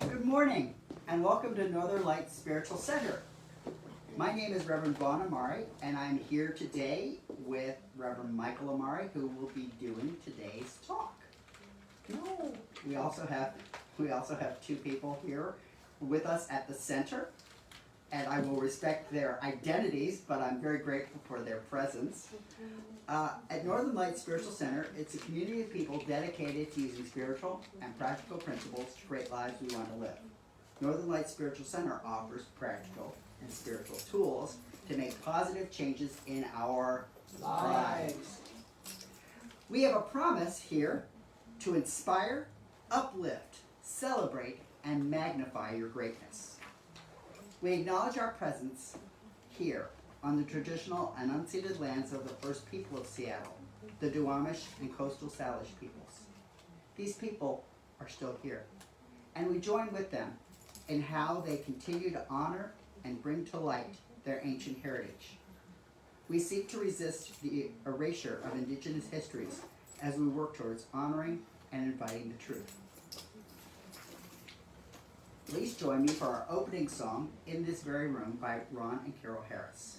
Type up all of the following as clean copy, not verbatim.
Good morning, and welcome to Northern Lights Spiritual Center. My name is Reverend Vaughn Amaré, and I'm here today with Reverend Mykal Amaré, who will be doing today's talk. No, we also have two people here with us at the center, and I will respect their identities, but I'm very grateful for their presence. At Northern Lights Spiritual Center, it's a community of people dedicated to using spiritual and practical principles to create lives we want to live. Northern Lights Spiritual Center offers practical and spiritual tools to make positive changes in our lives. We have a promise here to inspire, uplift, celebrate, and magnify your greatness. We acknowledge our presence here on the traditional and unceded lands of the first people of Seattle, the Duwamish and coastal Salish peoples. These people are still here, and we join with them in how they continue to honor and bring to light their ancient heritage. We seek to resist the erasure of Indigenous histories as we work towards honoring and inviting the truth. Please join me for our opening song, In This Very Room, by Ron and Carol Harris.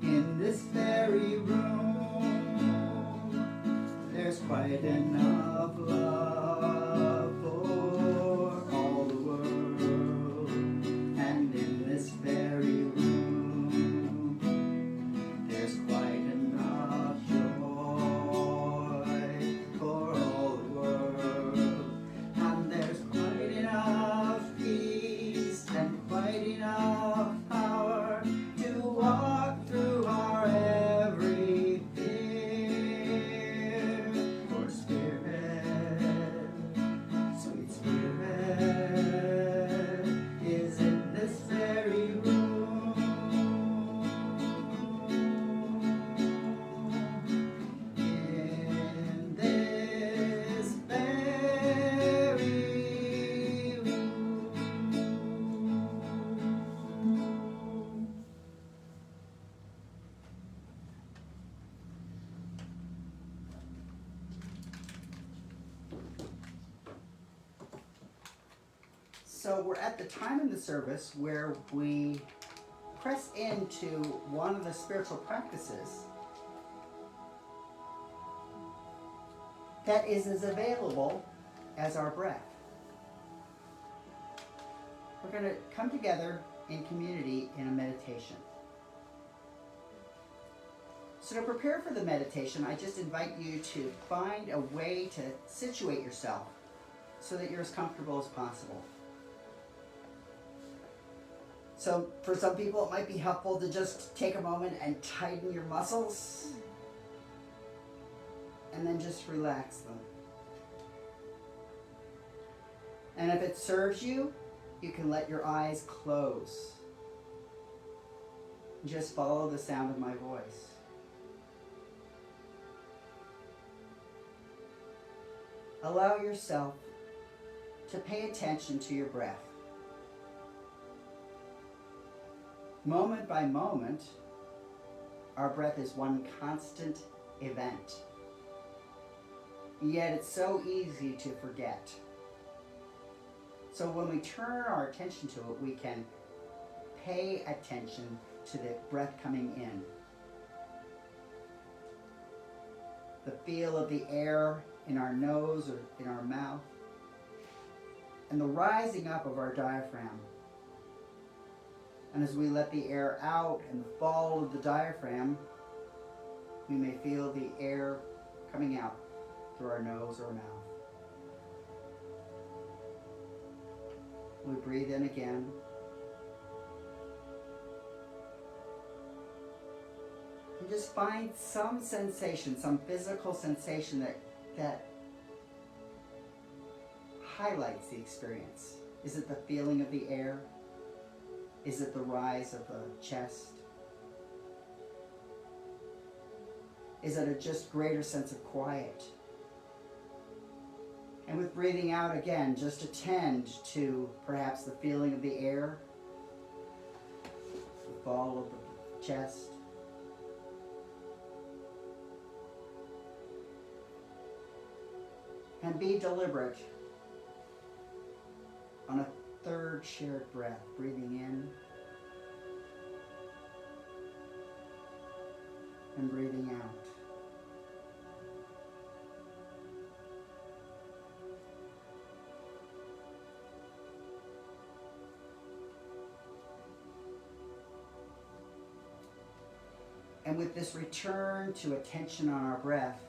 In this very room, there's quite enough love for all the world. And in this very room, there's quite enough joy for all the world. And there's quite enough peace and quite enough power to walk through our every fear. For Spirit, sweet Spirit, is in this very room. In this very room. So we're at the time in the service where we press into one of the spiritual practices that is as available as our breath. We're going to come together in community in a meditation. So to prepare for the meditation, I just invite you to find a way to situate yourself so that you're as comfortable as possible. So for some people, it might be helpful to just take a moment and tighten your muscles and then just relax them. And if it serves you, you can let your eyes close. Just follow the sound of my voice. Allow yourself to pay attention to your breath. Moment by moment, our breath is one constant event. Yet it's so easy to forget. So when we turn our attention to it, we can pay attention to the breath coming in. The feel of the air in our nose or in our mouth. And the rising up of our diaphragm. And as we let the air out and the fall of the diaphragm, we may feel the air coming out through our nose or mouth. We breathe in again. And just find some sensation, some physical sensation that highlights the experience. Is it the feeling of the air? Is it the rise of the chest? Is it a just greater sense of quiet? And with breathing out again, just attend to perhaps the feeling of the air follow the chest. And be deliberate on a third shared breath, breathing in and breathing out. And with this return to attention on our breath,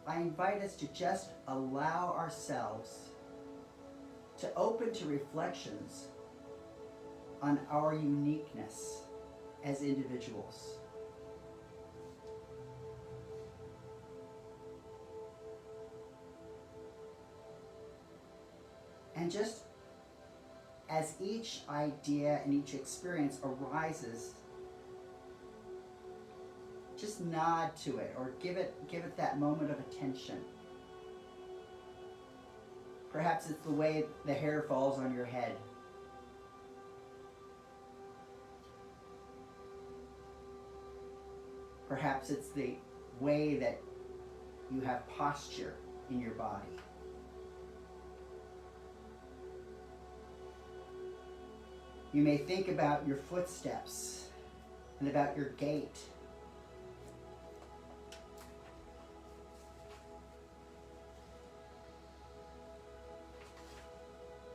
I invite us to just allow ourselves to open to reflections on our uniqueness as individuals. And just as each idea and each experience arises, just nod to it or give it that moment of attention. Perhaps it's the way the hair falls on your head. Perhaps it's the way that you have posture in your body. You may think about your footsteps and about your gait.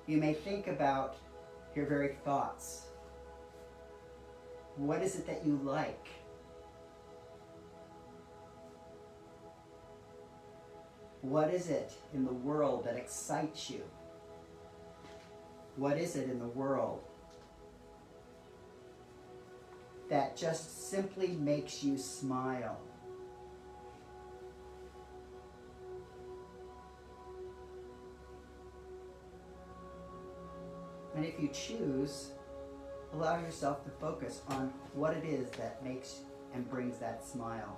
You may think about your very thoughts. What is it that you like? What is it in the world that excites you? What is it in the world that just simply makes you smile? And if you choose, allow yourself to focus on what it is that makes and brings that smile.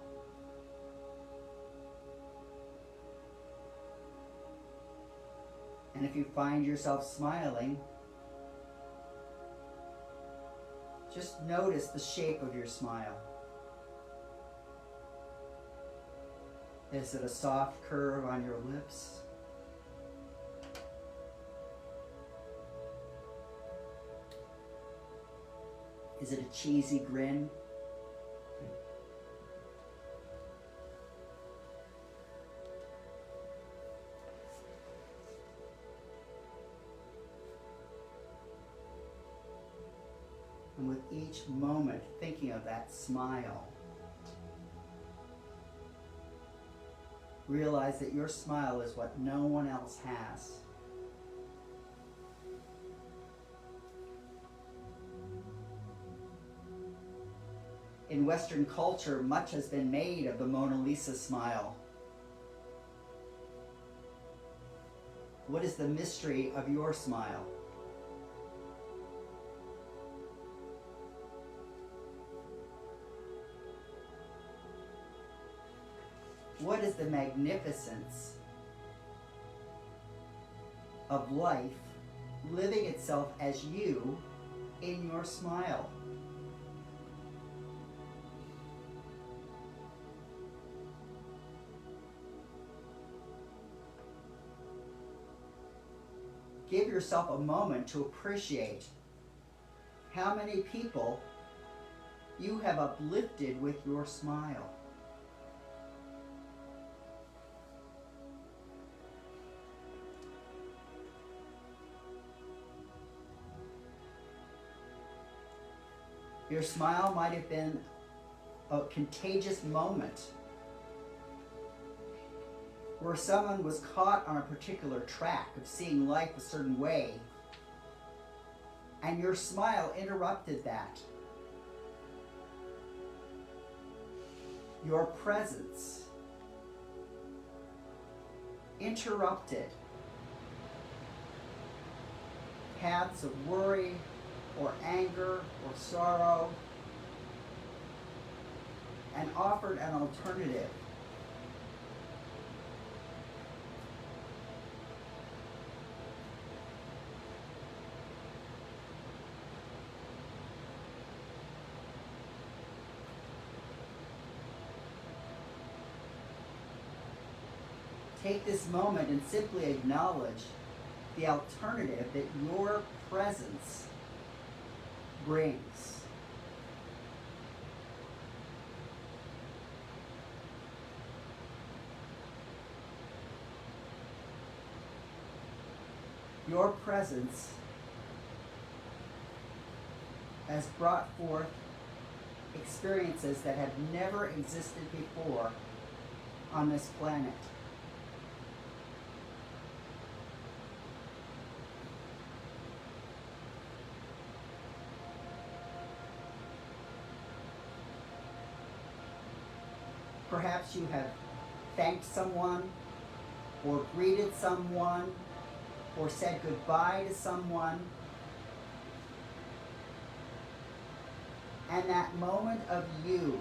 And if you find yourself smiling, just notice the shape of your smile. Is it a soft curve on your lips? Is it a cheesy grin? And with each moment thinking of that smile, realize that your smile is what no one else has. In Western culture, much has been made of the Mona Lisa smile. What is the mystery of your smile? What is the magnificence of life living itself as you in your smile? Give yourself a moment to appreciate how many people you have uplifted with your smile. Your smile might have been a contagious moment where someone was caught on a particular track of seeing life a certain way, and your smile interrupted that. Your presence interrupted paths of worry or anger or sorrow and offered an alternative. take this moment and simply acknowledge the alternative that your presence brings. Your presence has brought forth experiences that have never existed before on this planet. Perhaps you have thanked someone, or greeted someone, or said goodbye to someone. And that moment of you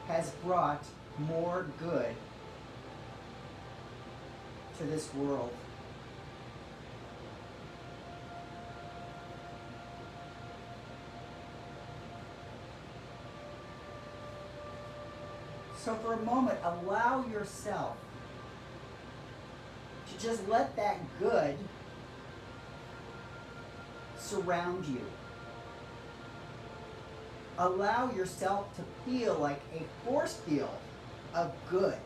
has brought more good to this world. So for a moment, allow yourself to just let that good surround you. Allow yourself to feel like a force field of good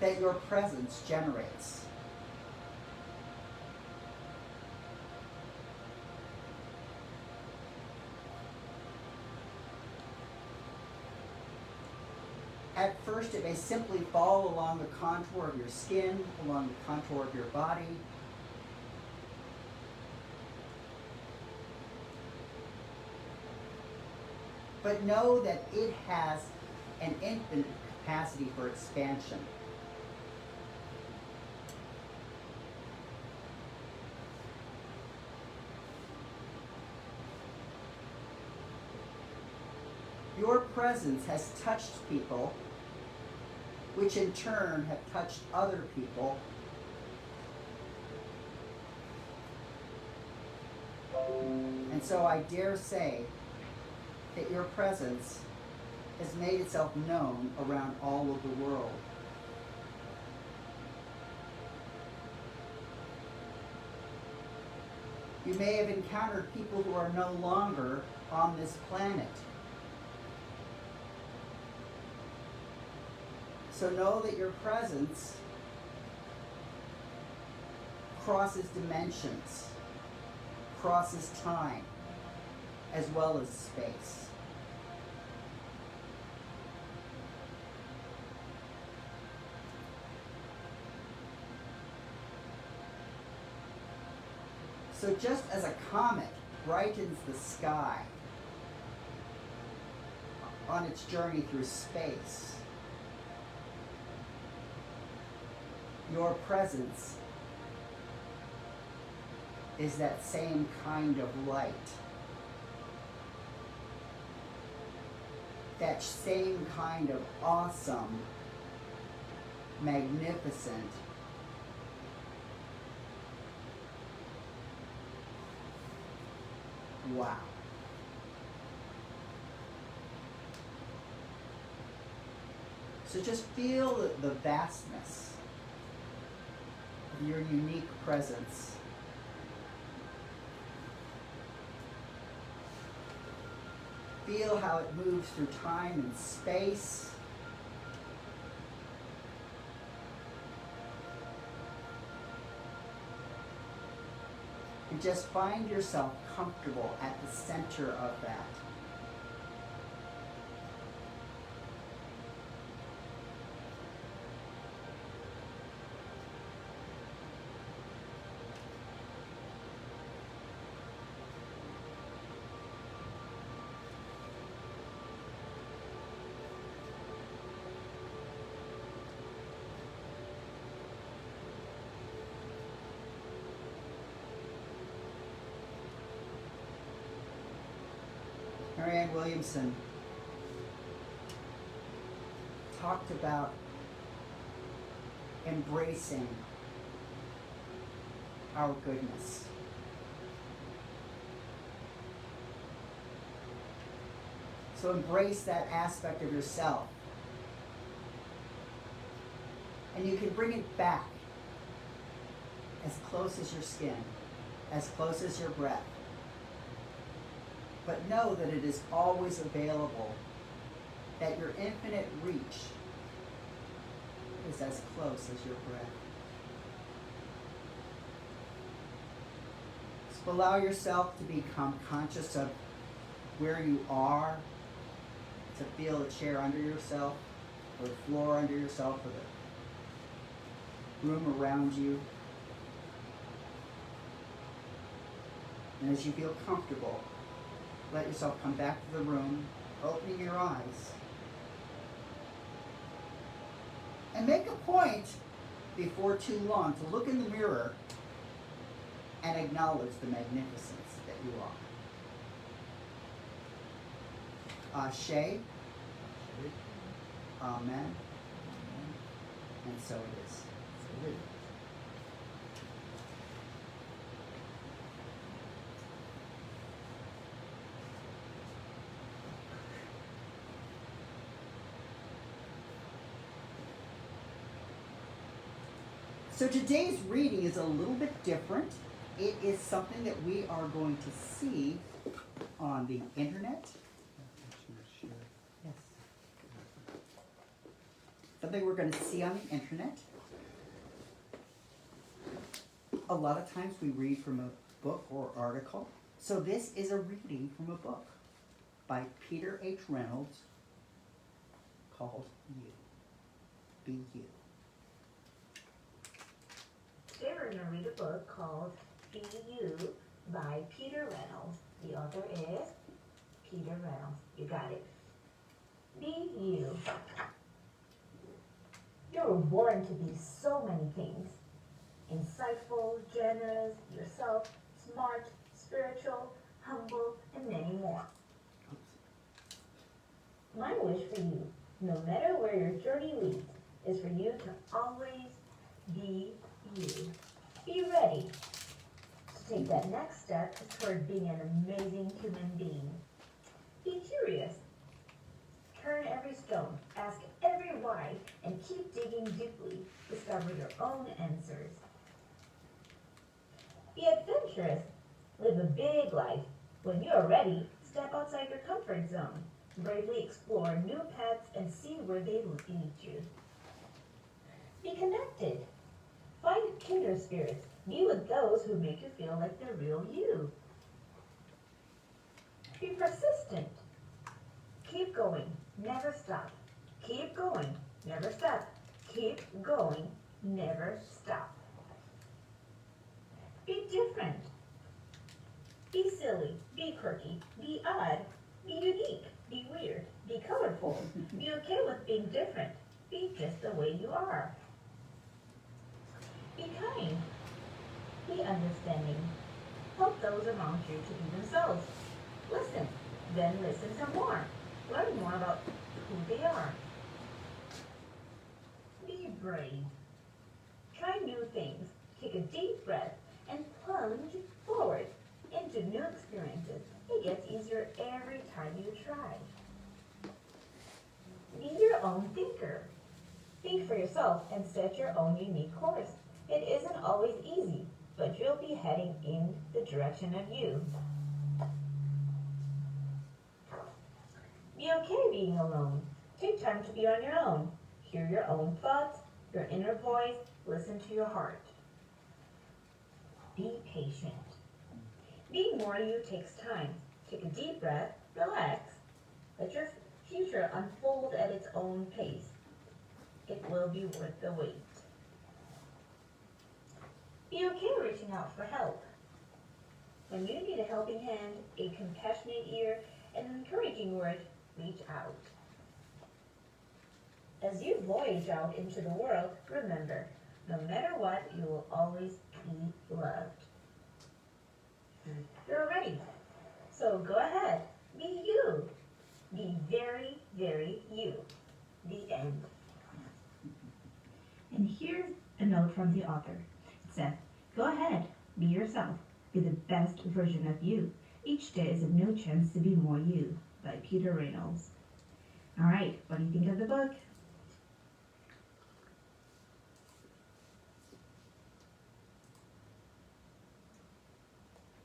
that your presence generates. At first, it may simply fall along the contour of your skin, along the contour of your body. But know that it has an infinite capacity for expansion. Your presence has touched people, which in turn have touched other people. And so I dare say that your presence has made itself known around all of the world. You may have encountered people who are no longer on this planet. So know that your presence crosses dimensions, crosses time, as well as space. So just as a comet brightens the sky on its journey through space, your presence is that same kind of light. That same kind of awesome, magnificent, wow. So just feel the vastness of your unique presence. Feel how it moves through time and space. And just find yourself comfortable at the center of that. Marianne Williamson talked about embracing our goodness. So embrace that aspect of yourself. And you can bring it back as close as your skin, as close as your breath. But know that it is always available, that your infinite reach is as close as your breath. So allow yourself to become conscious of where you are, to feel a chair under yourself, or the floor under yourself, or the room around you. And as you feel comfortable, let yourself come back to the room, opening your eyes. And make a point before too long to look in the mirror and acknowledge the magnificence that you are. Ashe. Amen. And so it is. So today's reading is a little bit different. It is something that we are going to see on the internet. Yes. Something we're going to see on the internet. A lot of times we read from a book or article. So this is a reading from a book by Peter H. Reynolds called You. Be You. Today we're going to read a book called Be You by Peter Reynolds. The author is Peter Reynolds. You got it. Be you. You were born to be so many things. Insightful, generous, yourself, smart, spiritual, humble, and many more. My wish for you, no matter where your journey leads, is for you to always be you. Be ready to take that next step toward being an amazing human being. Be curious. Turn every stone, ask every why, and keep digging deeply. Discover your own answers. Be adventurous. Live a big life. When you are ready, step outside your comfort zone. Bravely explore new paths and see where they lead you. Be connected. Find kindred spirits. Be with those who make you feel like the real you. Be persistent. Keep going. Never stop. Keep going. Never stop. Keep going. Never stop. Be different. Be silly. Be quirky. Be odd. Be unique. Be weird. Be colorful. Be okay with being different. Be just the way you are. Be kind. Be understanding. Help those around you to be themselves. Listen. Then listen some more. Learn more about who they are. Be brave. Try new things. Take a deep breath and plunge forward into new experiences. It gets easier every time you try. Be your own thinker. Think for yourself and set your own unique course. It isn't always easy, but you'll be heading in the direction of you. Be okay being alone. Take time to be on your own. Hear your own thoughts, your inner voice, listen to your heart. Be patient. Being more you takes time. Take a deep breath, relax. Let your future unfold at its own pace. It will be worth the wait. Be okay reaching out for help. When you need a helping hand, a compassionate ear, and an encouraging word, reach out. As you voyage out into the world, remember, no matter what, you will always be loved. You're ready. So go ahead. Be you. Be very, very you. The end. And here's a note from the author. It says, go ahead. Be yourself. Be the best version of you. Each day is a new chance to be more you. by Peter Reynolds. All right, what do you think of the book?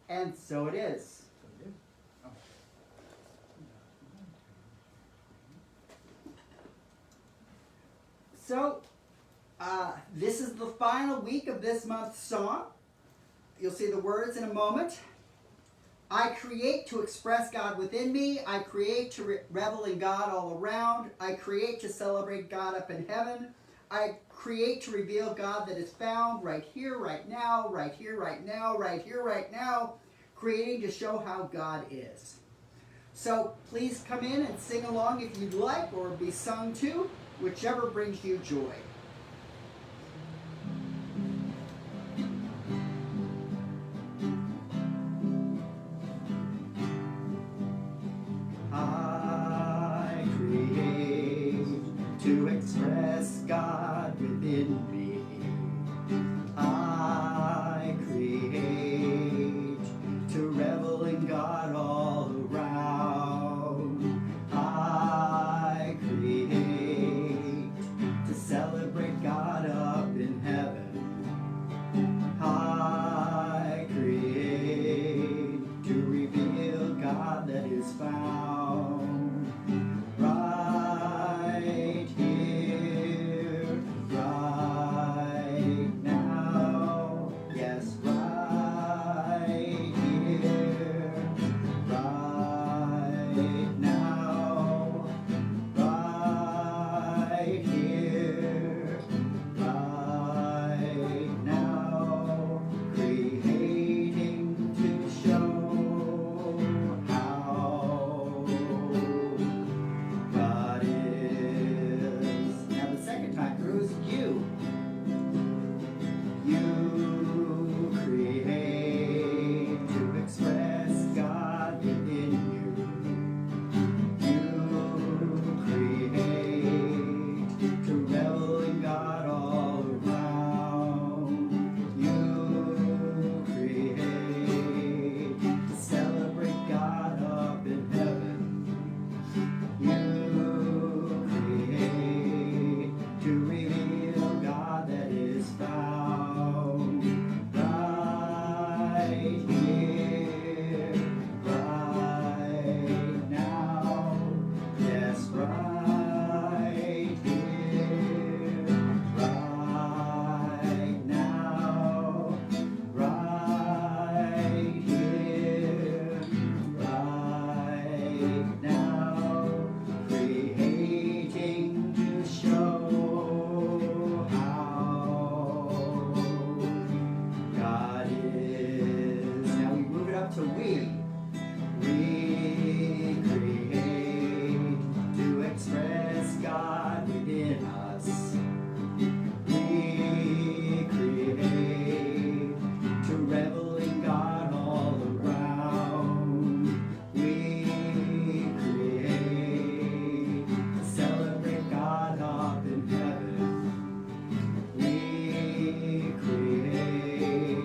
And so it is. So, this is the final week of this month's song. You'll see the words in a moment. I create to express God within me. I create to revel in God all around. I create to celebrate God up in heaven. I create to reveal God that is found right here, right now, right here, right now, right here, right now. Creating to show how God is. So please come in and sing along if you'd like, or be sung to, whichever brings you joy. I create to express God within me. I create to revel in God all around. I create to celebrate God up in heaven. I create to reveal God that is found right here, right now. Yes, right here, right now. Right here, right now. Creating to show how God is. Now the second time through is you. You create to express God within you. You create to revel in God all around. You create to celebrate God up in heaven. You create to reveal God that is found right here, right now. Yes, right here, right now. Right here, right now. Creating to show how God is. Now we move it up to we. We create to express God within us. We create to revel in God all around. We create to celebrate God up in heaven. We create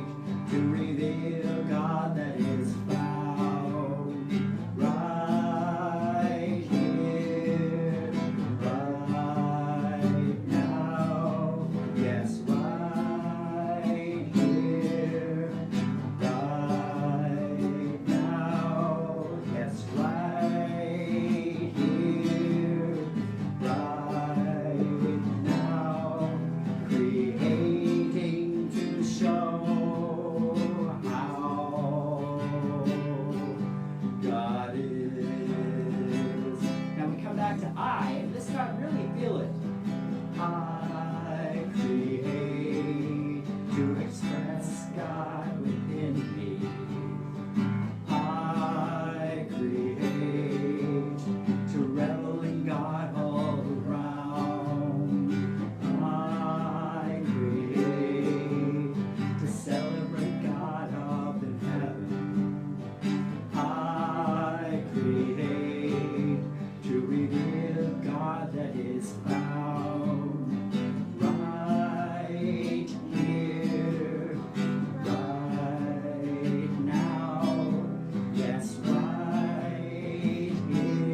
to reveal God that is found right here, right now. Yes, right here, right now. Yes, right here, right now. Creating to show how God is. Now we come back to I, and this time really feel it. I create to express God within me. I create to revel in God all around. I create to celebrate God up in heaven. I create to reveal God that is found right here, right now. Yes, right here,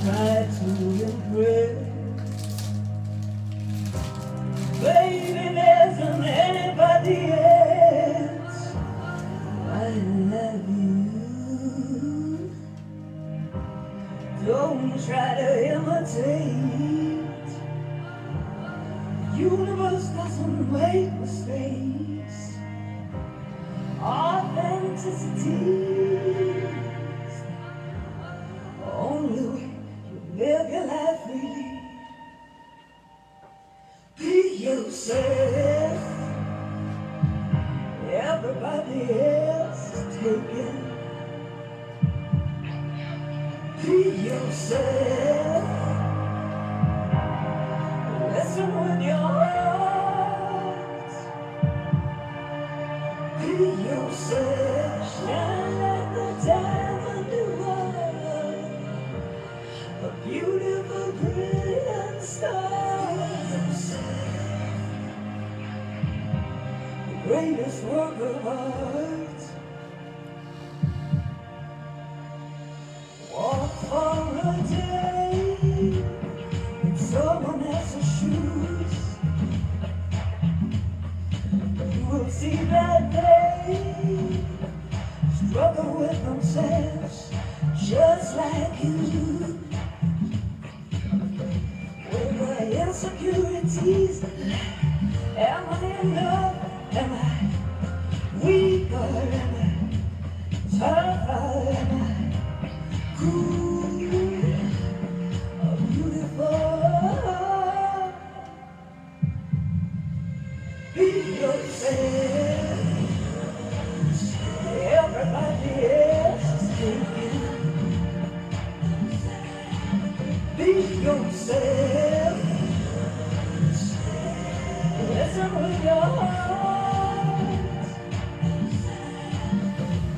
try to impress. Baby, there isn't anybody else. I love you. Don't try to imitate. The universe doesn't make mistakes. Authenticity. Only way you live your life freely. Be yourself. Everybody else is taken. Be yourself. Listen with your heart. Be yourself. Shine like the diamond you are. A beautiful, brilliant star. The greatest work of art. Walk for a day in someone else's shoes. You will see that they struggle with themselves just like you do. With the insecurities, am I enough? Am I weak or am I tough or am I cool or beautiful? Be yourself. Everybody else is taken. Be yourself. Listen with your heart.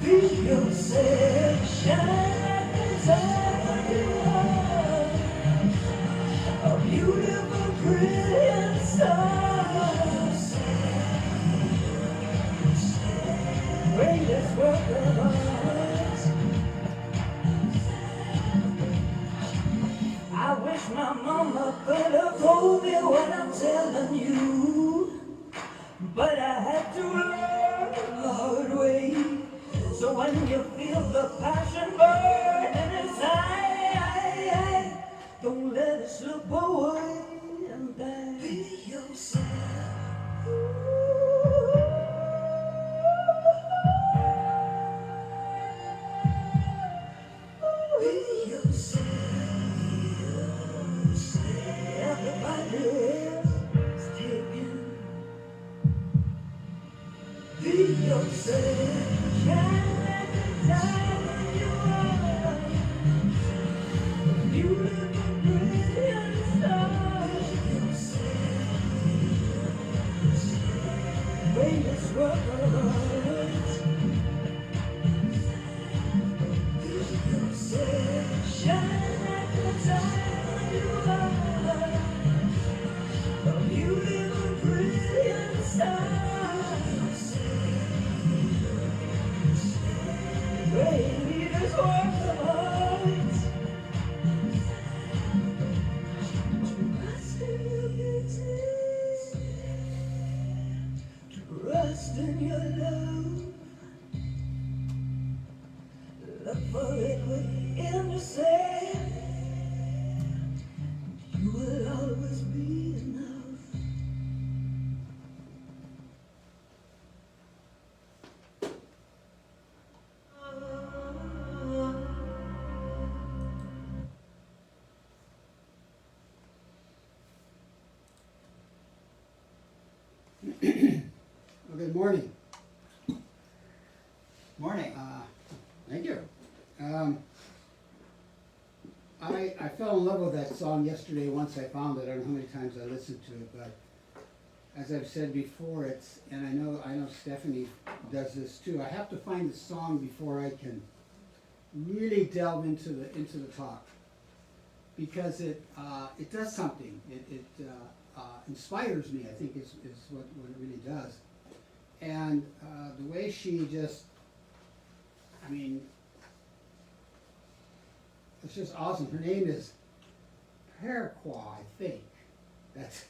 Be yourself. Shine like the diamond you are. A beautiful, brilliant star. Greatest work of art. I wish my mama could have told me what I'm telling you, but I had to learn the hard way. So when you feel the passion burning inside, don't let it slip away and die. Be yourself. Be yourself. Everybody else is taken. Be yourself. Shine like the diamond you are. A beautiful, brilliant star. Greatest work of art. Be yourself. Shine like the diamond you are. A beautiful, brilliant star. Greatest work of art. Trust in your beauty. Trust in your love. Look for it within yourself. You will always be enough. Well, good morning. Morning. Thank you. I fell in love with that song yesterday once I found it. I don't know how many times I listened to it, but as I've said before, it's, and I know Stephanie does this too. I have to find the song before I can really delve into the talk, because it does something. It inspires me, I think, is what it really does. And the way she just, I mean, it's just awesome. Her name is Iperequa, I think. That's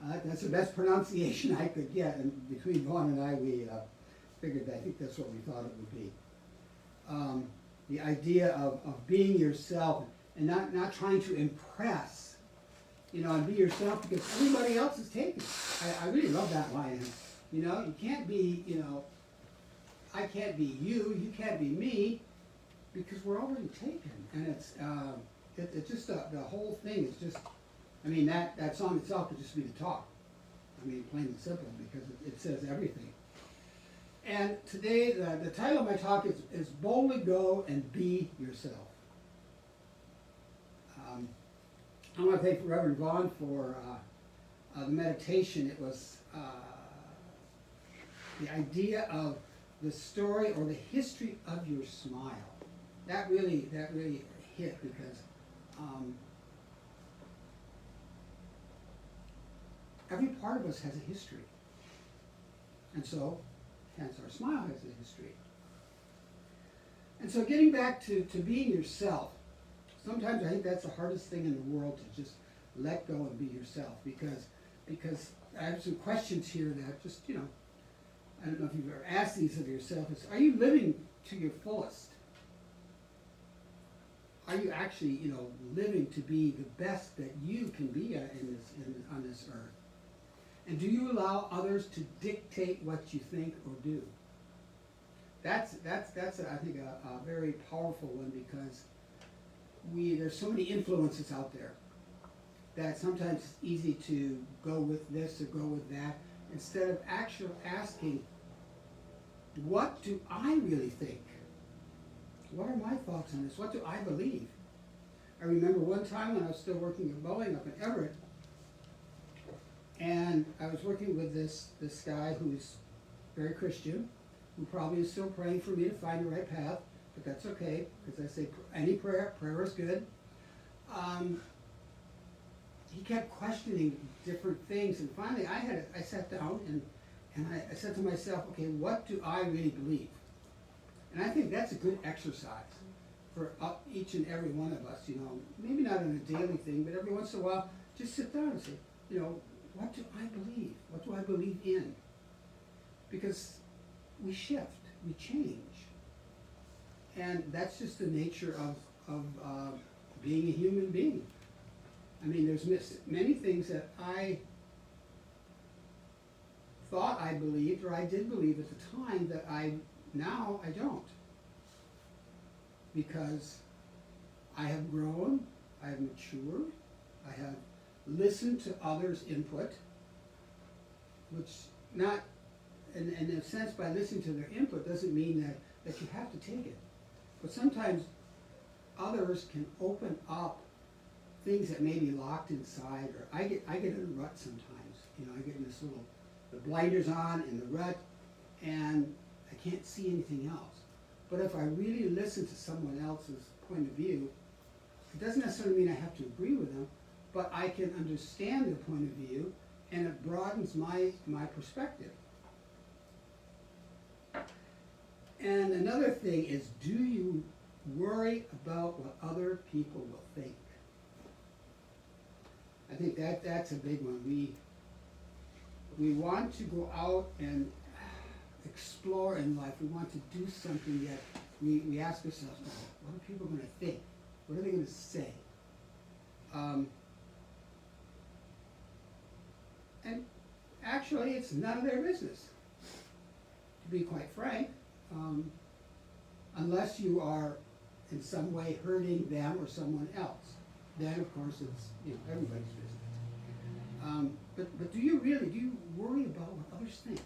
that's the best pronunciation I could get, and between Vaughn and I, we figured that I think that's what we thought it would be. The idea of being yourself and not trying to impress, and be yourself because everybody else is taken. I really love that line. You can't be, I can't be you, you can't be me, because we're already taken. And it's just the whole thing is just, that song itself could just be the talk. Plain and simple, because it says everything. And today, the title of my talk is Boldly Go and Be Yourself. I want to thank Reverend Vaughn for the meditation. It was the idea of the story or the history of your smile. That really hit, because every part of us has a history. And so, hence our smile has a history. And so getting back to being yourself, sometimes I think that's the hardest thing in the world, to just let go and be yourself, because I have some questions here that just, I don't know if you've ever asked these of yourself, is, are you living to your fullest? Are you actually, living to be the best that you can be on this earth? And do you allow others to dictate what you think or do? That's I think a very powerful one, because there's so many influences out there that sometimes it's easy to go with this or go with that, instead of actually asking, what do I really think? What are my thoughts on this? What do I believe? I remember one time when I was still working at Boeing up in Everett, and I was working with this guy who's very Christian, who probably is still praying for me to find the right path, but that's okay, because I say any prayer is good. He kept questioning different things, and finally I sat down and I said to myself, okay, what do I really believe? And I think that's a good exercise for each and every one of us, maybe not on a daily thing, but every once in a while, just sit down and say, what do I believe? What do I believe in? Because we shift, we change. And that's just the nature of being a human being. There's many things that I thought I believed, or I did believe at the time, that now I don't. Because I have grown, I have matured, I have listened to others' input, which not, in a sense, by listening to their input doesn't mean that you have to take it. But sometimes others can open up things that may be locked inside, or I get in a rut sometimes. I get in this the blinders on in the rut, and I can't see anything else. But if I really listen to someone else's point of view, it doesn't necessarily mean I have to agree with them, but I can understand their point of view, and it broadens my perspective. And another thing is, do you worry about what other people will think? I think that's a big one. We want to go out and explore in life. We want to do something, yet we ask ourselves, what are people going to think? What are they going to say? And actually, it's none of their business, to be quite frank, unless you are in some way hurting them or someone else. Then, of course, it's everybody's business. But do you worry about what others think?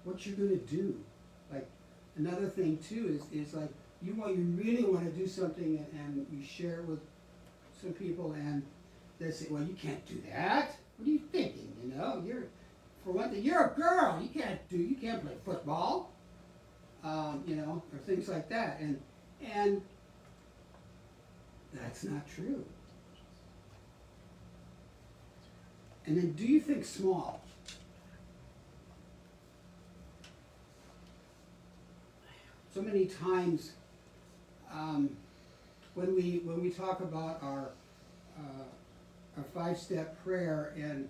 What you're going to do? Like, another thing too is like, you really want to do something, and you share it with some people, and they say, well, you can't do that. What are you thinking? For one thing, you're a girl. You can't play football. Or things like that, and that's not true. And then, do you think small? So many times, when we talk about our a five-step prayer and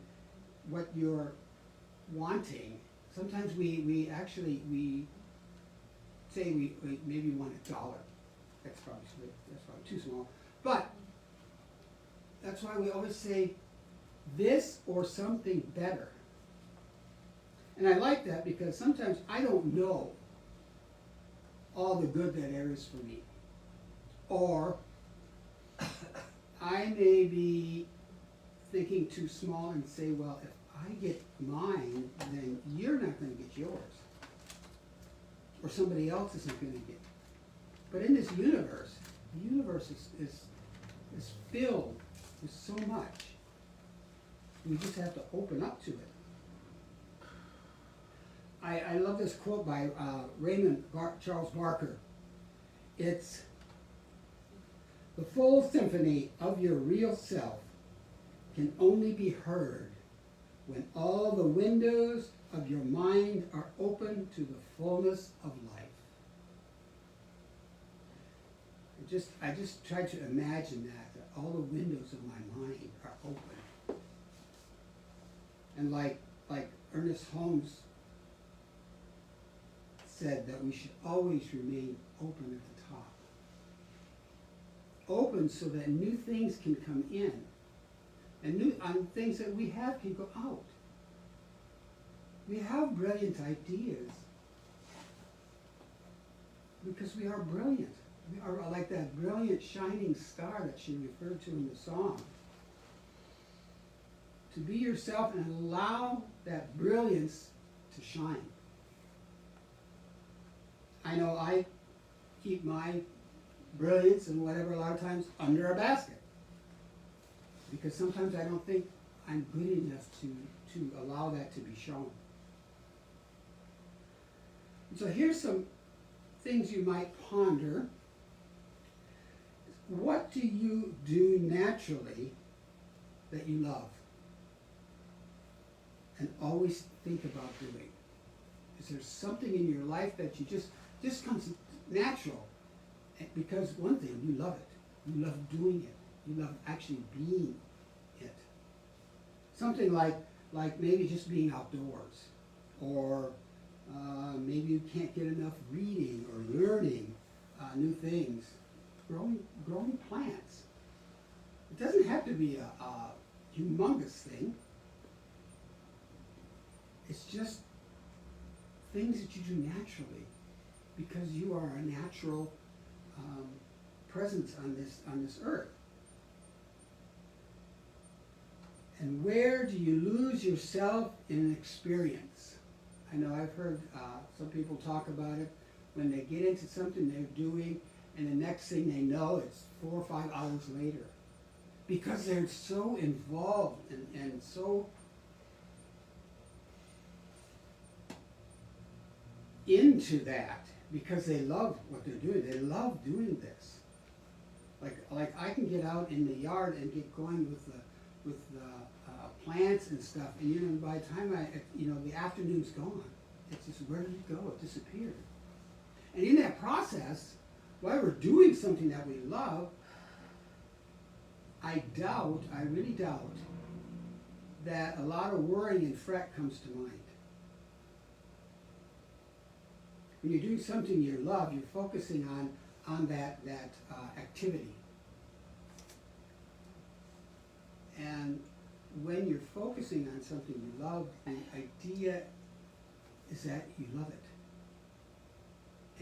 what you're wanting. Sometimes we say we maybe want $1. That's probably too small. But that's why we always say this or something better. And I like that because sometimes I don't know all the good that there is for me. Or I may be thinking too small and say, well, if I get mine, then you're not going to get yours. Or somebody else isn't going to get. But in this universe, the universe is filled with so much. We just have to open up to it. I love this quote by Charles Barker. It's, the full symphony of your real self can only be heard when all the windows of your mind are open to the fullness of life. I just tried to imagine that all the windows of my mind are open. And like Ernest Holmes said, that we should always remain open at the top. Open so that new things can come in, and new things that we have can go out. We have brilliant ideas because we are brilliant. We are like that brilliant shining star that she referred to in the song. To be yourself and allow that brilliance to shine. I know I keep my brilliance and whatever a lot of times under a basket, because sometimes I don't think I'm good enough to allow that to be shown. And so here's some things you might ponder. What do you do naturally that you love and always think about doing? Is there something in your life that you just comes natural? Because one thing, you love it. You love doing it. You love actually being it. Something like maybe just being outdoors, or maybe you can't get enough reading or learning new things. Growing plants. It doesn't have to be a humongous thing. It's just things that you do naturally, because you are a natural presence on this earth. And where do you lose yourself in experience? I know I've heard some people talk about it when they get into something they're doing, and the next thing they know, it's 4 or 5 hours later, because they're so involved and so into that, because they love what they're doing. They love doing this. Like I can get out in the yard and get going with the plants and stuff, and by the time the afternoon's gone, it's just, where did it go? It disappeared. And in that process, while we're doing something that we love, I really doubt that a lot of worrying and fret comes to mind. When you're doing something you love, you're focusing on that activity. And when you're focusing on something you love, the idea is that you love it.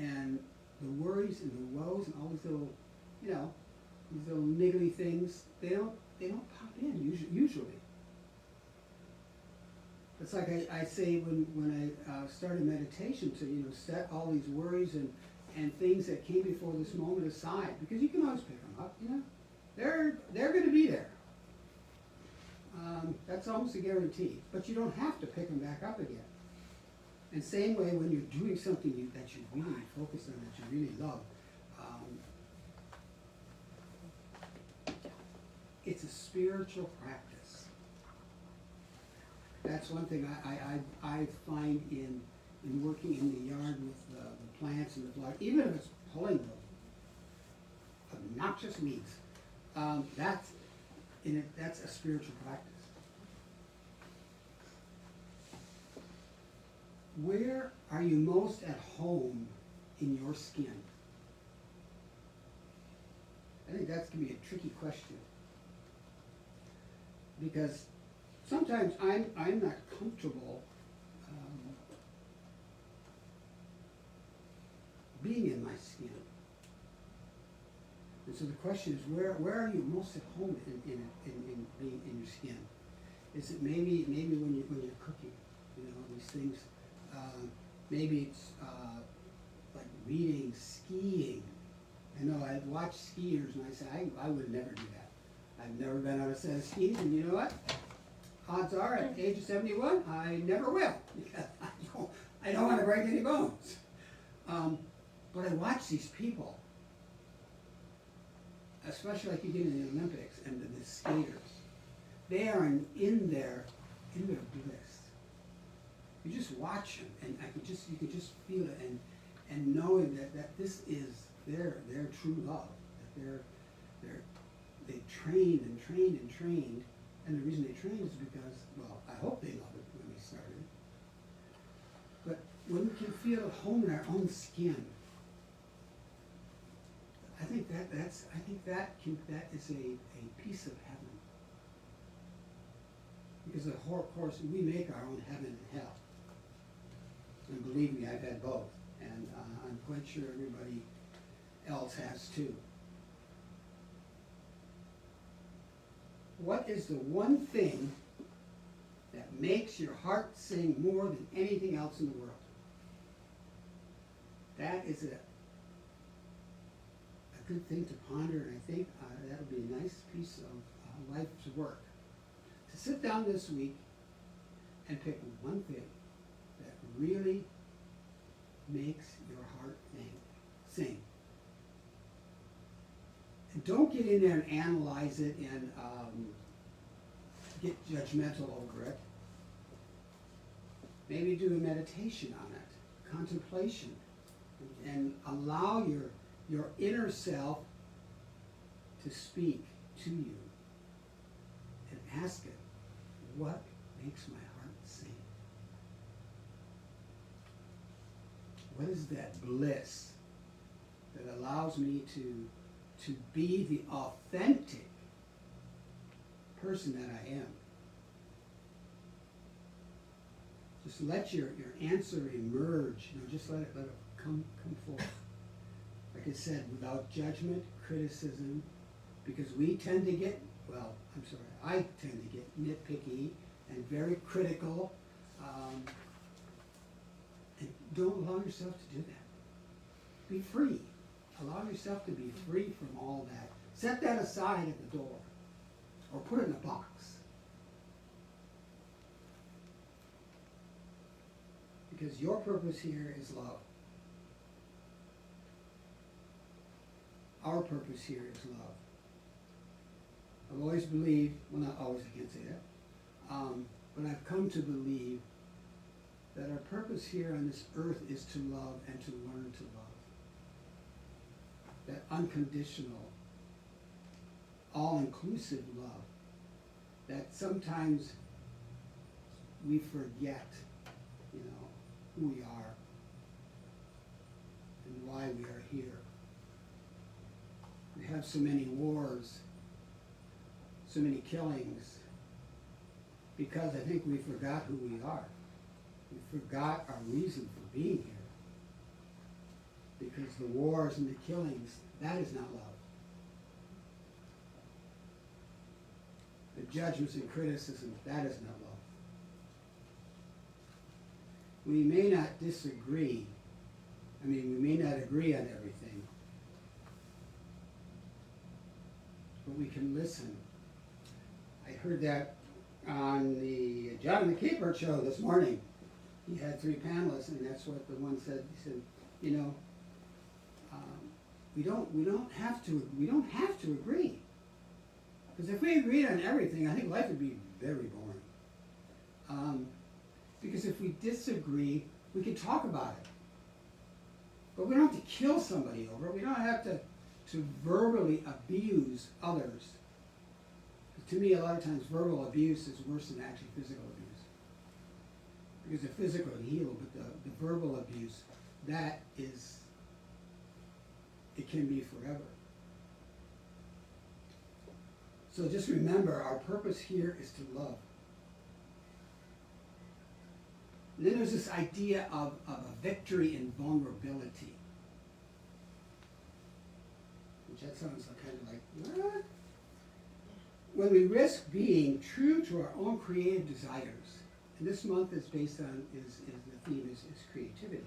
And the worries and the woes and all these little, these little niggly things, they don't pop in usually. It's like I say when I started meditation to set all these worries and things that came before this moment aside, because you can always pick them up. They're going to be there. That's almost a guarantee. But you don't have to pick them back up again. And same way when you're doing something that you really focus on, that you really love, it's a spiritual practice. That's one thing I find in working in the yard with the plants and the flowers, even if it's pulling those obnoxious weeds. that's a spiritual practice. Where are you most at home in your skin? I think that's going to be a tricky question. Because sometimes I'm not comfortable being in my skin. And so the question is, where are you most at home in being in your skin? Is it maybe when you're cooking, these things? Maybe it's like reading, skiing. I know I watch skiers and I say I would never do that. I've never been on a set of skis, and you know what? Odds are, at the age of 71, I never will, because I don't want to break any bones. But I watch these people, especially like you get in the Olympics and the skaters. They are in their bliss. You just watch them, and you could just feel it, and knowing that this is their true love. That they trained and trained and trained, and the reason they trained is because, well, I hope they love it when they started. But when we can feel at home in our own skin, I think that is a piece of heaven. Because of course we make our own heaven and hell. And believe me, I've had both, and I'm quite sure everybody else has too. What is the one thing that makes your heart sing more than anything else in the world? That is a good thing to ponder, and I think that'll be a nice piece of life's work. To sit down this week and pick one thing that really makes your heart sing. And don't get in there and analyze it and get judgmental over it. Maybe do a meditation on it, contemplation, and allow your inner self to speak to you, and ask it, what makes my heart sing? What is that bliss that allows me to be the authentic person that I am? Just let your answer emerge. Just let it come forth. Like I said, without judgment, criticism, because we tend to get, I tend to get nitpicky and very critical. And don't allow yourself to do that. Be free. Allow yourself to be free from all that. Set that aside at the door, or put it in a box. Because your purpose here is love. Our purpose here is love. I've always believed, well, not always, I can't say that, but I've come to believe that our purpose here on this earth is to love and to learn to love. That unconditional, all-inclusive love that sometimes we forget, who we are and why we are here. We have so many wars, so many killings, because I think we forgot who we are. We forgot our reason for being here. Because the wars and the killings, that is not love. The judgments and criticisms, that is not love. We may not disagree. We may not agree on everything. But we can listen. I heard that on the John and the Keeper show this morning. He had 3 panelists, and that's what the one said. He said, we don't have to agree. Because if we agreed on everything, I think life would be very boring. Because if we disagree, we can talk about it. But we don't have to kill somebody over it. We don't have to verbally abuse others. to me, a lot of times verbal abuse is worse than actually physical abuse. Because the physical can heal, but the verbal abuse, that is, it can be forever. So just remember, our purpose here is to love. And then there's this idea of a victory in vulnerability. Which that sounds kind of like, what? When we risk being true to our own creative desires, and this month is based on, is the theme is creativity.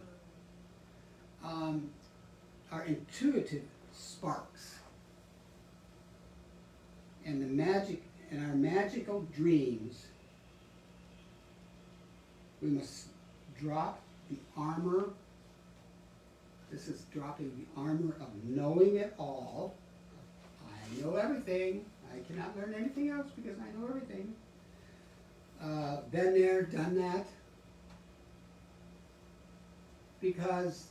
Our intuitive sparks and the magic and our magical dreams, we must drop the armor. This is dropping the armor of knowing it all. I know everything. I cannot learn anything else because I know everything. Been there, done that. Because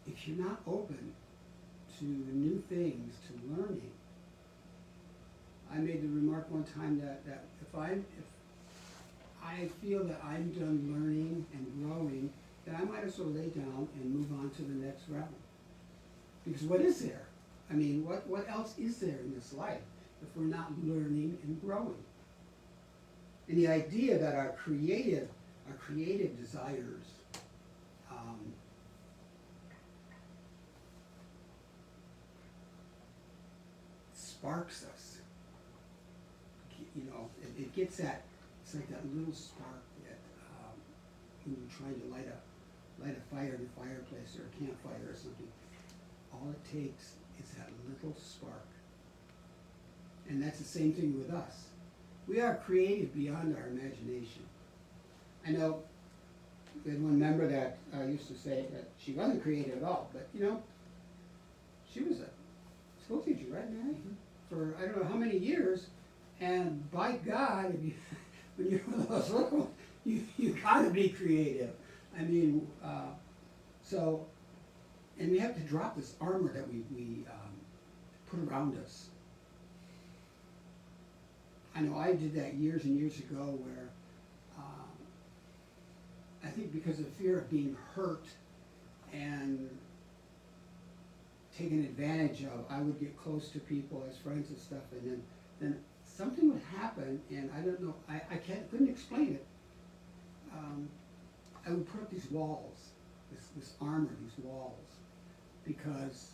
if you're not open to new things, to learning, I made the remark one time that if I feel that I'm done learning and growing, then I might as well lay down and move on to the next round. Because what is there? I mean, what else is there in this life if we're not learning and growing? And the idea that our creative desires sparks us. You know, it gets that, it's like that little spark that when you're trying to light a fire in a fireplace or a campfire or something. All it takes is that little spark. And that's the same thing with us. We are creative beyond our imagination. I know we had one member that used to say that she wasn't creative at all, but you know, she was a school teacher, right, Mary? For I don't know how many years, and by God, if you, when you're one of those little, you gotta be creative. I mean, and we have to drop this armor that we put around us. I know I did that years and years ago where I think because of fear of being hurt and taken advantage of, I would get close to people as friends and stuff, and then something would happen, and I don't know, I couldn't explain it. I would put up these walls, this armor, these walls, because,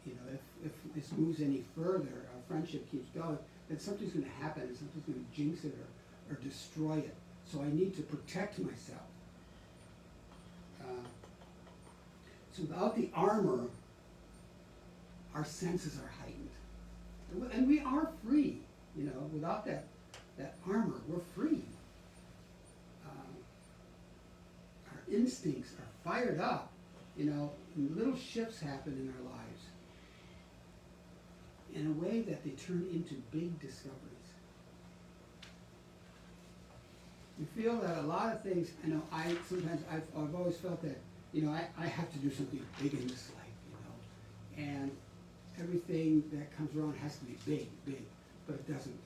you know, if this moves any further, our friendship keeps going, then something's going to happen, and something's going to jinx it or destroy it. So I need to protect myself. So without the armor, our senses are heightened. And we are free, you know, without that armor, we're free. Our instincts are fired up, you know, and little shifts happen in our lives in a way that they turn into big discoveries. You feel that a lot of things, I know I've always felt that, you know, I have to do something big in this life, you know, and everything that comes around has to be big, but it doesn't.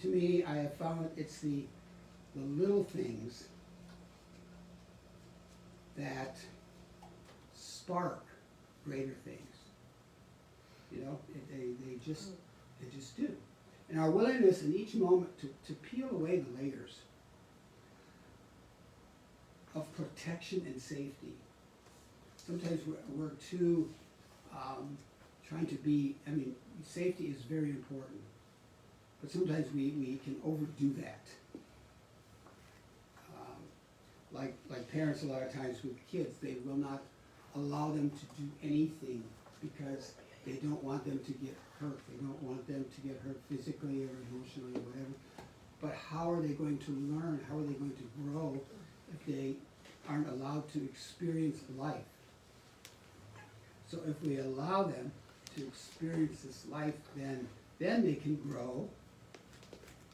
To me, I have found it's the little things that spark greater things. You know, they just do. And our willingness in each moment to peel away the layers of protection and safety. Sometimes we're too trying to be, I mean, safety is very important, but sometimes we can overdo that. Like parents a lot of times with kids, they will not allow them to do anything because they don't want them to get hurt. They don't want them to get hurt physically or emotionally or whatever. But how are they going to learn? How are they going to grow if they aren't allowed to experience life? So if we allow them to experience this life, then they can grow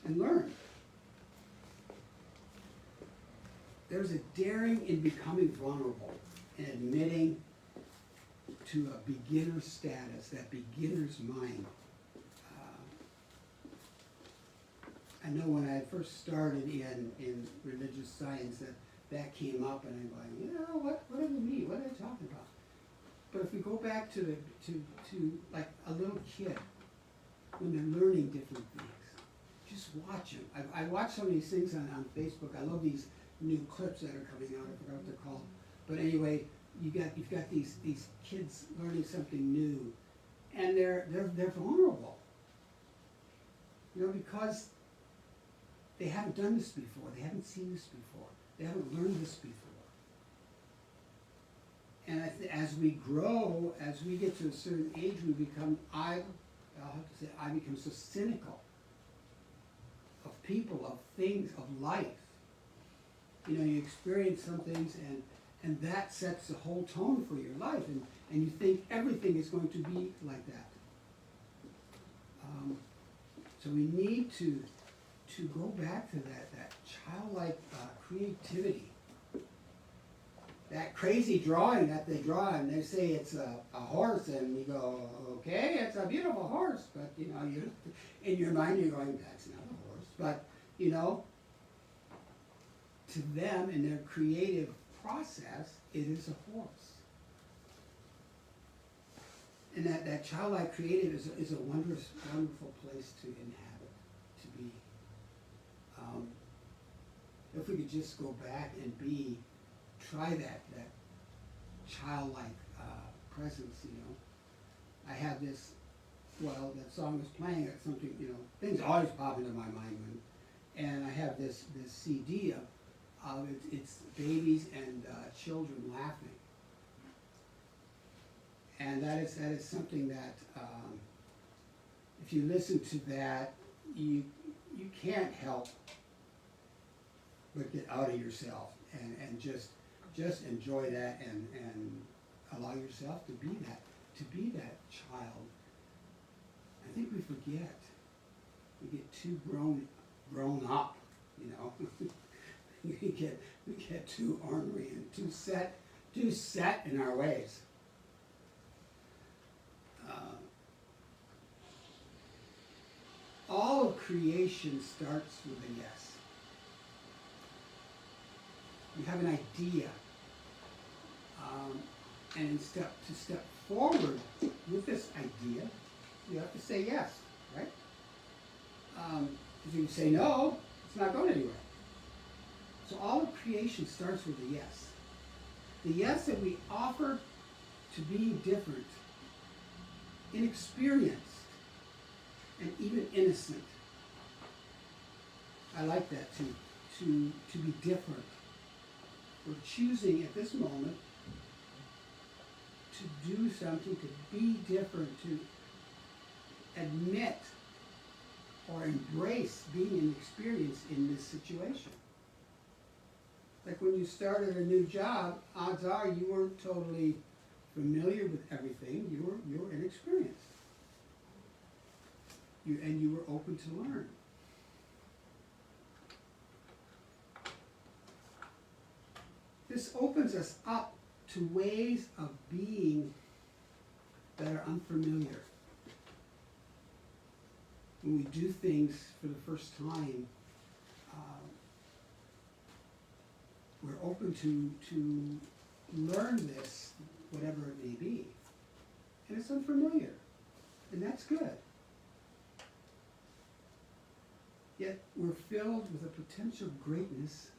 and learn. There's a daring in becoming vulnerable and admitting to a beginner status, that beginner's mind. I know when I first started in religious science that came up, and I'm going, you know, what do they mean? What are they talking about? But if we go back to like a little kid, when they're learning different things, just watch them. I watch some of these things on Facebook. I love these new clips that are coming out. I forgot what they're called. But anyway, you've got these kids learning something new, and they're vulnerable. You know, because they haven't done this before. They haven't seen this before. They haven't learned this before. And as we grow, as we get to a certain age, we become, I'll have to say, I become so cynical of people, of things, of life. You know, you experience some things, and that sets the whole tone for your life, and you think everything is going to be like that. So we need to go back to that childlike creativity. That crazy drawing that they draw, and they say it's a horse, and you go, okay, it's a beautiful horse, but you know, you in your mind you're going, that's not a horse. But you know, to them in their creative process, it is a horse. And that childlike creative is a wondrous, wonderful place to inhabit, to be. If we could just go back and try that childlike presence, you know. I have this, well, that song was playing at something, you know, things always pop into my mind and I have this CD of it's babies and children laughing. And that is something that, if you listen to that, you can't help but get out of yourself and just enjoy that and allow yourself to be that child. I think we forget. We get too grown up, you know. we get too ornery and too set in our ways. All of creation starts with a yes. You have an idea, and to step forward with this idea, you have to say yes, right? If you say no, it's not going anywhere. So all of creation starts with a yes. The yes that we offer to being different, inexperienced, and even innocent. I like that too, to be different. We're choosing at this moment to do something, to be different, to admit or embrace being inexperienced in this situation. Like when you started a new job, odds are you weren't totally familiar with everything. You were inexperienced. And you were open to learn. This opens us up to ways of being that are unfamiliar. When we do things for the first time, we're open to learn this, whatever it may be. And it's unfamiliar, and that's good. Yet we're filled with a potential greatness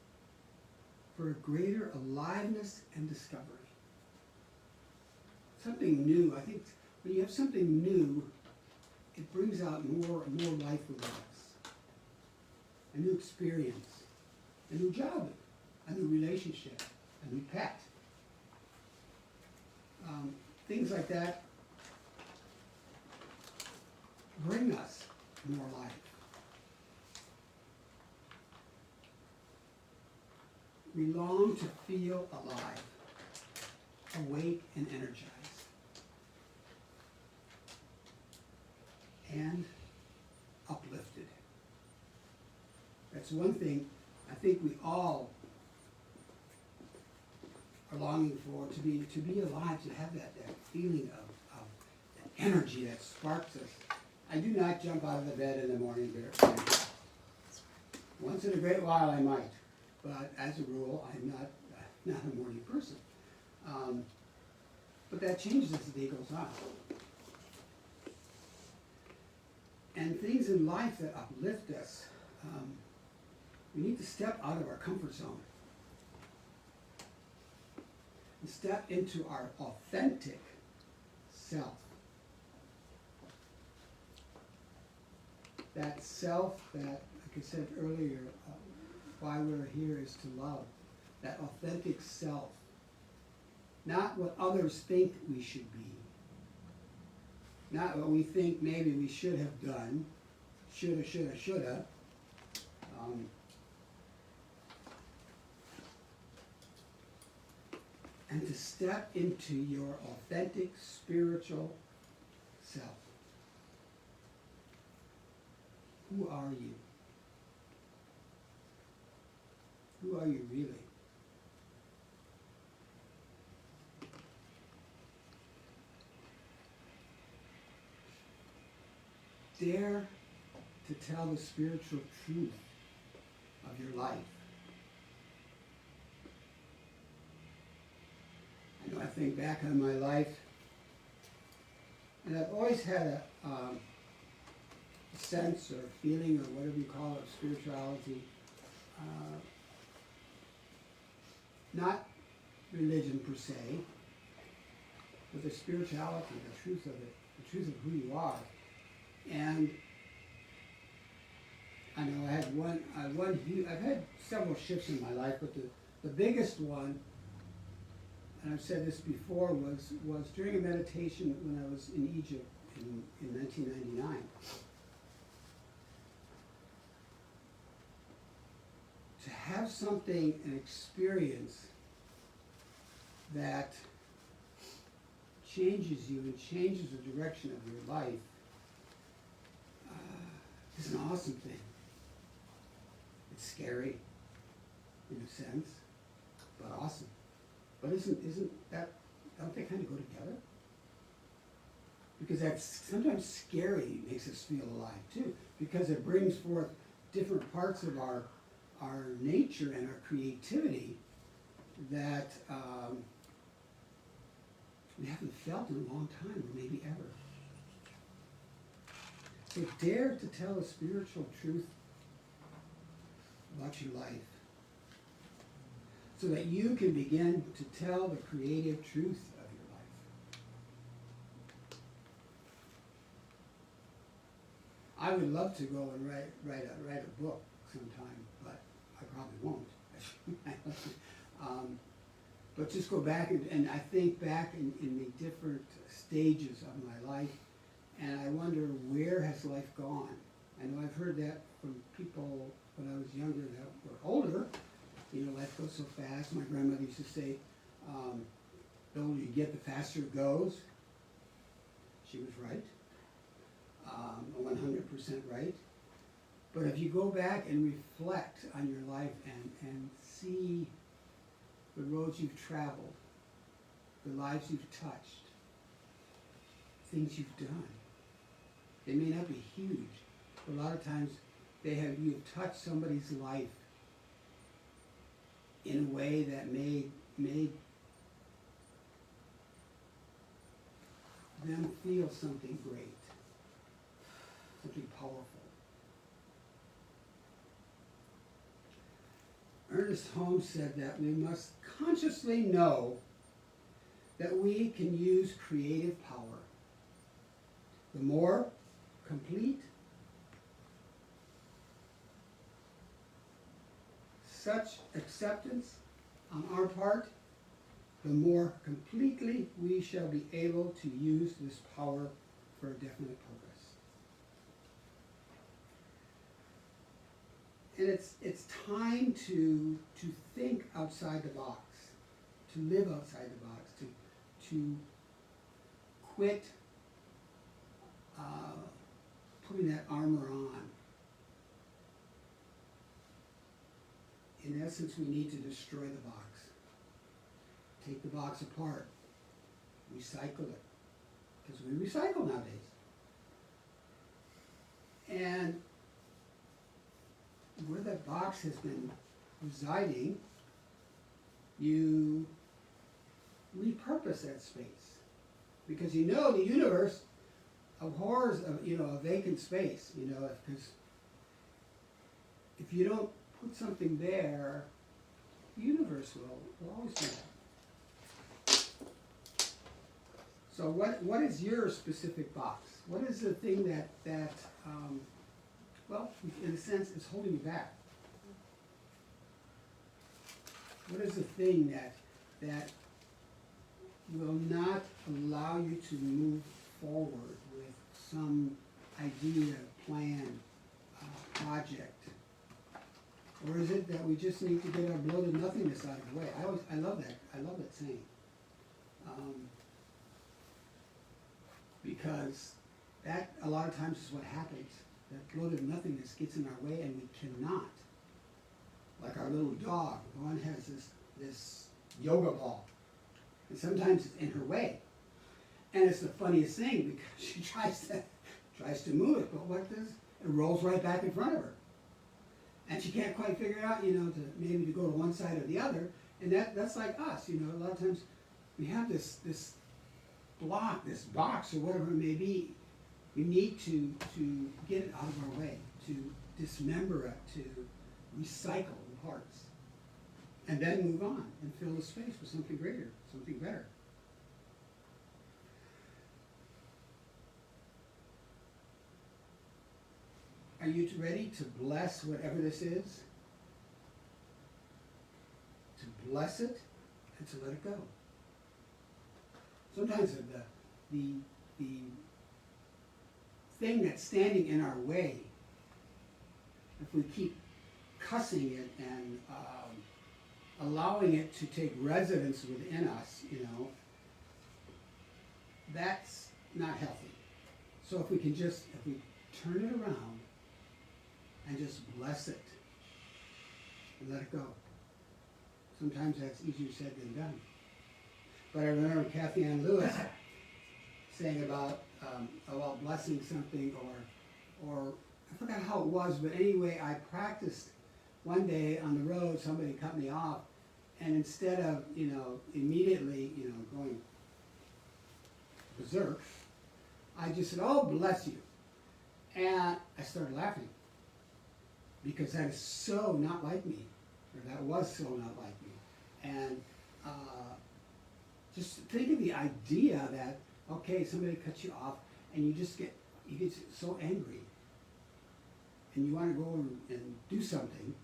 for a greater aliveness and discovery. Something new. I think when you have something new, it brings out more life within us. A new experience, a new job, a new relationship, a new pet. Things like that bring us more life. We long to feel alive, awake and energized, and uplifted. That's one thing I think we all are longing for, to be alive, to have that feeling of that energy that sparks us. I do not jump out of the bed in the morning barefoot. Once in a great while I might, but as a rule I'm not a morning person. But that changes as the day goes on. And things in life that uplift us, we need to step out of our comfort zone and step into our authentic self. That self that, like I said earlier, why we're here is to love. That authentic self. Not what others think we should be. Not what we think maybe we should have done. Shoulda, shoulda, shoulda. And to step into your authentic spiritual self. Who are you? Who are you really? Dare to tell the spiritual truth of your life. I know I think back on my life, and I've always had a sense or feeling or whatever you call it, spirituality. Not religion per se, but the spirituality, the truth of it, the truth of who you are. And I know I had I've had several shifts in my life, but the biggest one, and I've said this before, was during a meditation when I was in Egypt in 1999. To have something, an experience that changes you and changes the direction of your life is an awesome thing. It's scary, in a sense, but awesome. But isn't that, don't they kind of go together? Because that's sometimes scary makes us feel alive too, because it brings forth different parts of our nature and our creativity that we haven't felt in a long time, or maybe ever. So dare to tell a spiritual truth about your life, so that you can begin to tell the creative truth of your life. I would love to go and write a book sometime, but I probably won't. But just go back and I think back in the different stages of my life, and I wonder, where has life gone? I know I've heard that from people when I was younger that were older. You know, life goes so fast. My grandmother used to say, the older you get, the faster it goes. She was right. 100% right. But if you go back and reflect on your life and see the roads you've traveled, the lives you've touched, things you've done, they may not be huge, but a lot of times you've touched somebody's life in a way that made them feel something great, something powerful. Ernest Holmes said that we must consciously know that we can use creative power. The more complete such acceptance on our part, the more completely we shall be able to use this power for a definite purpose. And it's time to think outside the box, to live outside the box, to quit putting that armor on. In essence, we need to destroy the box. take the box apart, recycle it, because we recycle nowadays. And where that box has been residing, you repurpose that space. Because you know the universe abhors a vacant space, because if you don't put something there, the universe will always do that. So what is your specific box? What is the thing that well, in a sense, is holding you back? What is the thing that will not allow you to move forward with some idea, plan, project? Or is it that we just need to get our bloated nothingness out of the way? I love that saying. Because that a lot of times is what happens. That bloated nothingness gets in our way and we cannot. Like our little dog, one has this yoga ball. And sometimes it's in her way. And it's the funniest thing because she tries to move it, but what does it rolls right back in front of her. And she can't quite figure out, to maybe to go to one side or the other. And that's like us, a lot of times we have this block, this box or whatever it may be. We need to get it out of our way, to dismember it, to recycle the parts. And then move on and fill the space with something greater, something better. Are you ready to bless whatever this is? To bless it and to let it go. Sometimes the thing that's standing in our way, if we keep cussing it and allowing it to take residence within us, that's not healthy. So if we turn it around and just bless it and let it go. Sometimes that's easier said than done. But I remember Kathy Ann Lewis saying about blessing something, or I forgot how it was, but anyway, I practiced one day on the road. Somebody cut me off, and instead of immediately going berserk, I just said, "Oh, bless you," and I started laughing because that is so not like me, or that was so not like me, and just think of the idea that okay, somebody cuts you off, and you get so angry, and you want to go and do something,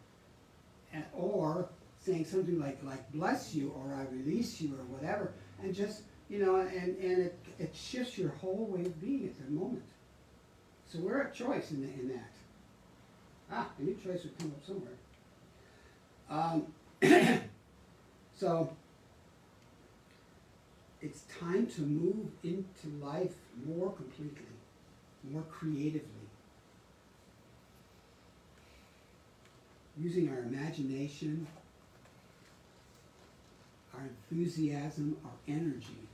or saying something like bless you, or I release you, or whatever, and just and it shifts your whole way of being at that moment. So we're at choice in that. A new choice would come up somewhere. So it's time to move into life more completely, more creatively, using our imagination, our enthusiasm, our energy.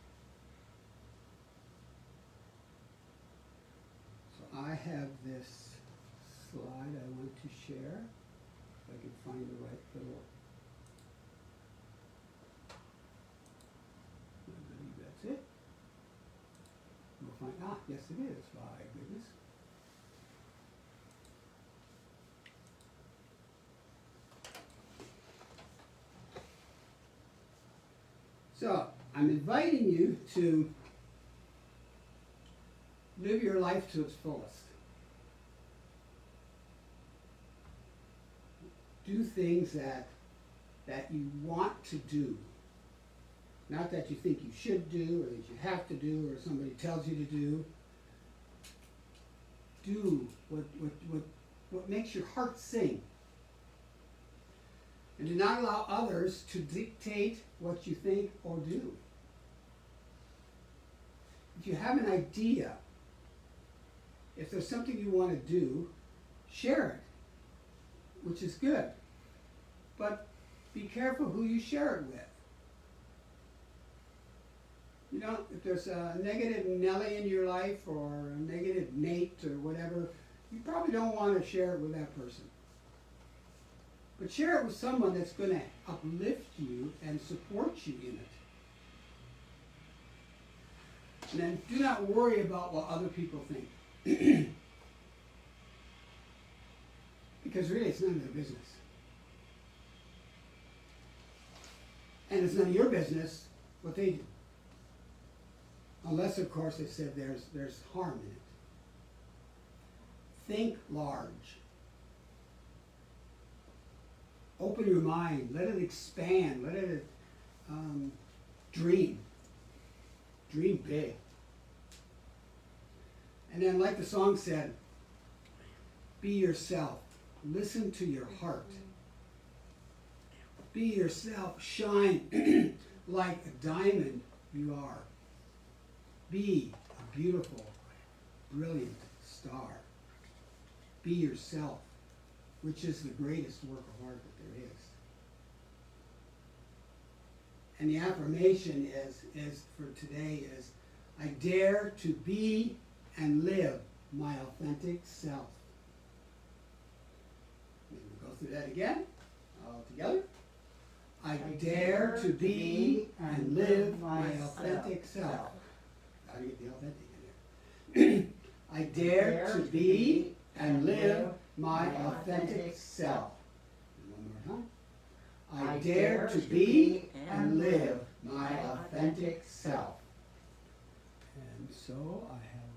So I have this slide I want to share, if I can find the right little. I believe that's it. We'll find, yes it is, my goodness. So, I'm inviting you to live your life to its fullest. Do things that you want to do. Not that you think you should do, or that you have to do, or somebody tells you to do. Do what makes your heart sing. And do not allow others to dictate what you think or do. If you have an idea, if there's something you want to do, share it, which is good. But be careful who you share it with. You know, if there's a negative Nelly in your life or a negative Nate or whatever, you probably don't want to share it with that person. But share it with someone that's going to uplift you and support you in it. And then do not worry about what other people think. Because really it's none of their business. And it's none of your business what they do. Unless, of course, they said there's harm in it. Think large. Open your mind. Let it expand. Let it dream. Dream big. And then, like the song said, be yourself. Listen to your heart. Be yourself. Shine like a diamond you are. Be a beautiful, brilliant star. Be yourself, which is the greatest work of art that there is. And the affirmation is for today is, I dare to be and live my authentic self. Maybe we'll go through that again, all together. I dare to be and live my authentic self. How do you get the authentic in there? I dare to be and live my authentic self. And one more time. I dare to be and live my authentic self. And so I have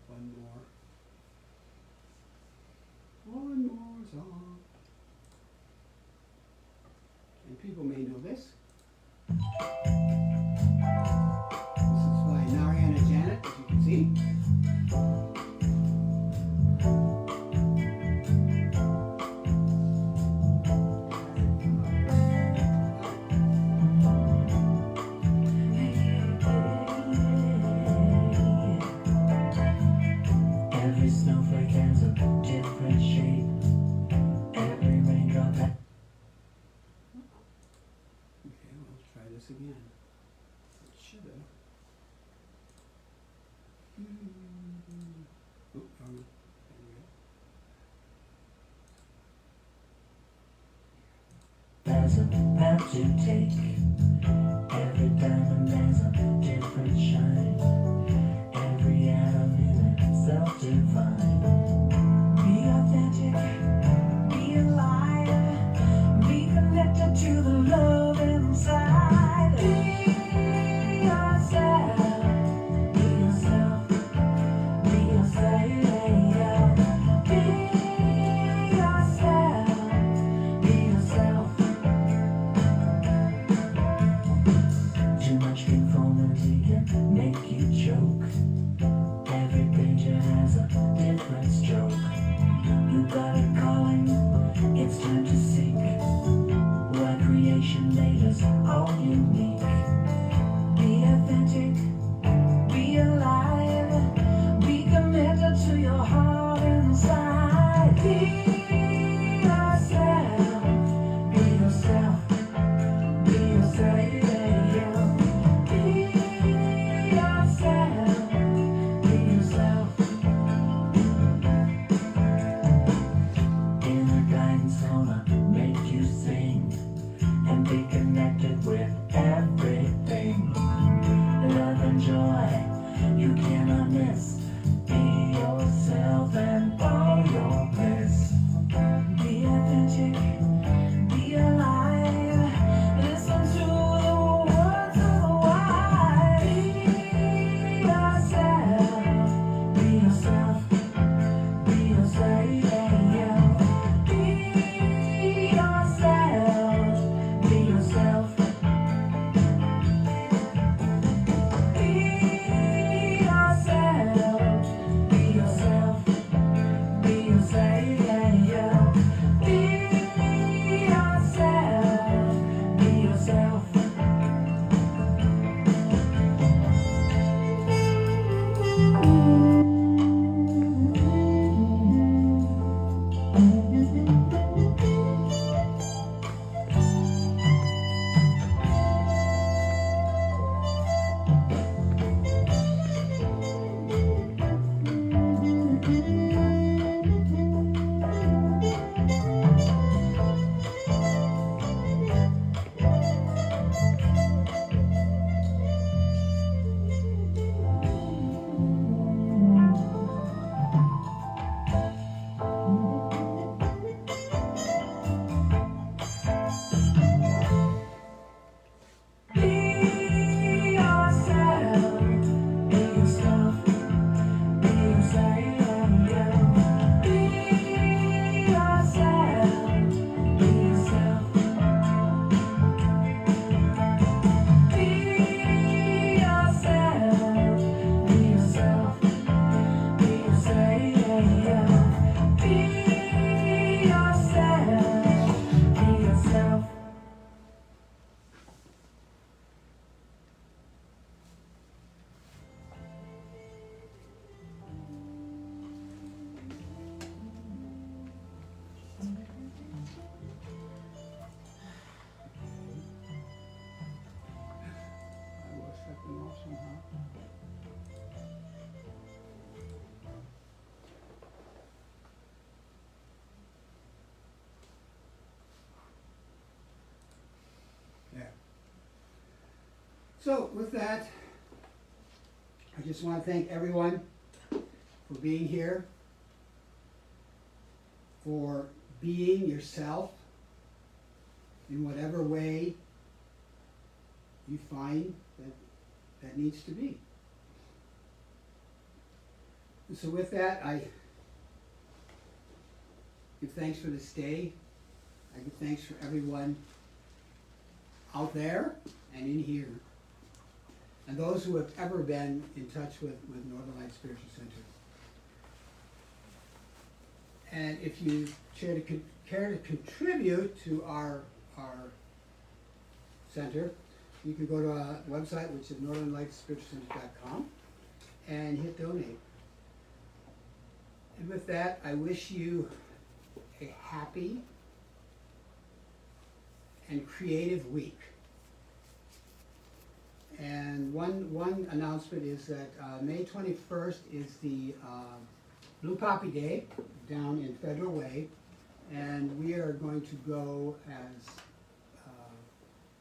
one more song. And people may know this. This is by Amaré and Janet, as you can see. Every snowflake has a different shape. Every raindrop has Okay, well, let's try this again. It should have. Oh, wrong one. There has a path to take. Every diamond has a different shine. Every atom in itself divine. Be authentic, be alive, be connected to the love inside. Be yourself, be yourself, be yourself. Be yourself, be yourself. So with that, I just want to thank everyone for being here, for being yourself in whatever way you find that needs to be. And so with that, I give thanks for this day. I give thanks for everyone out there and in here, and those who have ever been in touch with Northern Lights Spiritual Center. And if you care to contribute to our center, you can go to our website, which is northernlightspiritualcenter.com, and hit donate. And with that, I wish you a happy and creative week. And one announcement is that May 21st is the Blue Poppy Day down in Federal Way, and we are going to go as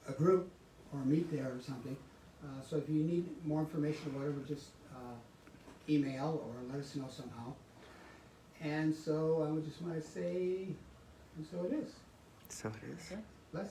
a group or meet there or something. So if you need more information or whatever, just email or let us know somehow. And so I would just want to say, and so it is. So it is. Okay.